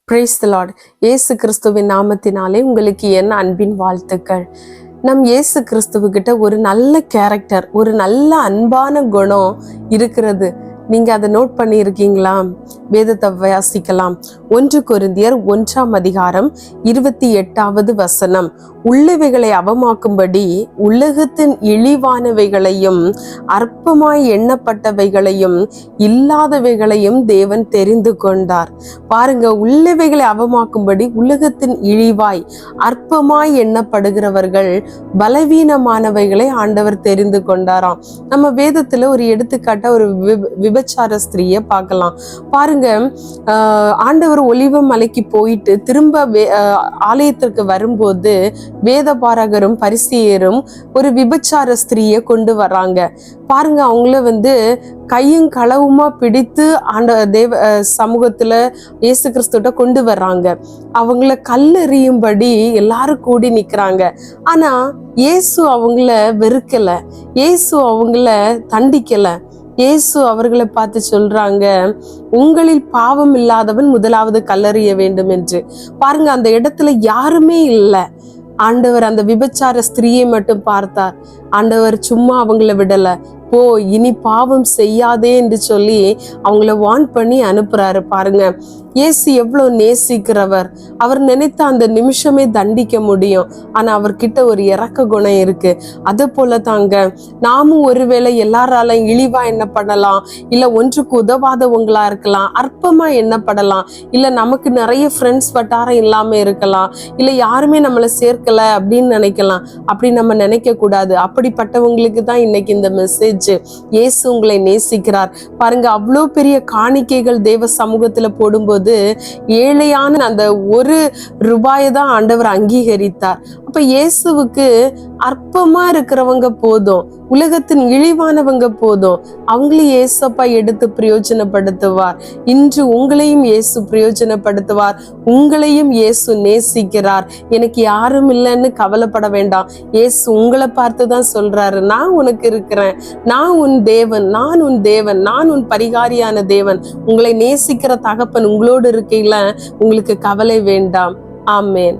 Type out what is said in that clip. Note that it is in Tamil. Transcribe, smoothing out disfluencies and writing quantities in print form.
Praise the Lord. இயேசு கிறிஸ்துவின் நாமத்தினாலே உங்களுக்கு என் அன்பின் வாழ்த்துக்கள். நம் இயேசு கிறிஸ்துவுக்கிட்ட ஒரு நல்ல கேரக்டர், ஒரு நல்ல அன்பான குணம் இருக்கிறது. நீங்க அதை நோட் பண்ணியிருக்கீங்களா? வேதத்தை வாசிக்கலாம். 1 கொரிந்தியர் 1:28 உள்ளவைகளை அவமாக்கும்படி உலகத்தின் இழிவானவைகளையும் அற்பமாய் எண்ணப்பட்டவைகளையும் இல்லாதவைகளையும் தேவன் தெரிந்து கொண்டார். பாருங்க, உள்ளவைகளை அவமாக்கும்படி உலகத்தின் இழிவாய் அற்பமாய் எண்ணப்படுகிறவர்கள் பலவீனமானவைகளை ஆண்டவர் தெரிந்து கொண்டாராம். நம்ம வேதத்துல ஒரு எடுத்துக்காட்ட ஒரு விபச்சார ஸ்திரீயை பார்க்கலாம். பாருங்க, ஆண்டவர் ஒலிவ மலைக்கு போயிட்டு திரும்ப ஆலயத்திற்கு வரும்போது வேதபாரகரும் பரிசேயரும் ஒரு விபச்சார ஸ்திரீயை கொண்டு வர்றாங்க. பாருங்க, அவங்கள கையும் களவுமா பிடித்து தேவ சமூகத்துல இயேசு கிறிஸ்துட்ட கொண்டு வர்றாங்க. அவங்கள கல்லெறியும்படி எல்லாரும் கூடி நிக்கிறாங்க. ஆனா இயேசு அவங்கள வெறுக்கல, இயேசு அவங்கள தண்டிக்கல. இயேசு அவர்களை பார்த்து சொல்றாங்க, உங்களில் பாவம் இல்லாதவன் முதலாவது கல்லறிய வேண்டும் என்று. பாருங்க, அந்த இடத்துல யாருமே இல்லை. ஆண்டவர் அந்த விபச்சார ஸ்திரீயை மட்டும் பார்த்தார். ஆண்டவர் சும்மா அவங்கள விடல. போ, இனி பாவம் செய்யாதே என்று சொல்லி அவங்கள வார்ன் பண்ணி அனுப்புறாரு. பாருங்க, இயேசு எவ்வளவு நேசிக்கிறவர். அவர் நினைத்த அந்த நிமிஷமே தண்டிக்க முடியும். ஆனா அவர்கிட்ட ஒரு இரக்க குணம் இருக்கு. அது போல தாங்க நாமும் ஒருவேளை எல்லாராலையும் இழிவா எண்ணப்படலாம், இல்ல ஒன்றுக்கு உதவாதவங்களா இருக்கலாம், அற்பமா எண்ணப்படலாம், இல்ல நமக்கு நிறைய ஃப்ரெண்ட்ஸ் வட்டாரம் இல்லாம இருக்கலாம், இல்ல யாருமே நம்மளை சேர்க்கல அப்படின்னு நினைக்கலாம். அப்படி நம்ம நினைக்க கூடாது. அப்படிப்பட்டவங்களுக்கு தான் இன்னைக்கு இந்த மெசேஜ். இயேசு உங்களை நேசிக்கிறார். பாருங்க, அவ்வளோ பெரிய காணிக்கைகள் தேவ சமூகத்துல போடும்போது ஏழையான அந்த ₹1 தான் ஆண்டவர் அங்கீகரித்தார். அப்ப இயேசுவுக்கு அற்பமா இருக்கிறவங்க போதும், உலகத்தின் இழிவானவங்க போதும், அவங்களையும் இயேசப்பா எடுத்து பிரயோஜனப்படுத்துவார். இன்று உங்களையும் இயேசு பிரயோஜனப்படுத்துவார். உங்களையும் இயேசு நேசிக்கிறார். எனக்கு யாரும் இல்லைன்னு கவலைப்பட வேண்டாம். இயேசு உங்களை பார்த்துதான் சொல்றாரு, நான் உனக்கு இருக்கிறேன், நான் உன் தேவன், நான் உன் தேவன், நான் உன் பரிகாரியான தேவன். உங்களை நேசிக்கிற தகப்பன் உங்களோடு இருக்கையில உங்களுக்கு கவலை வேண்டாம். ஆமேன்.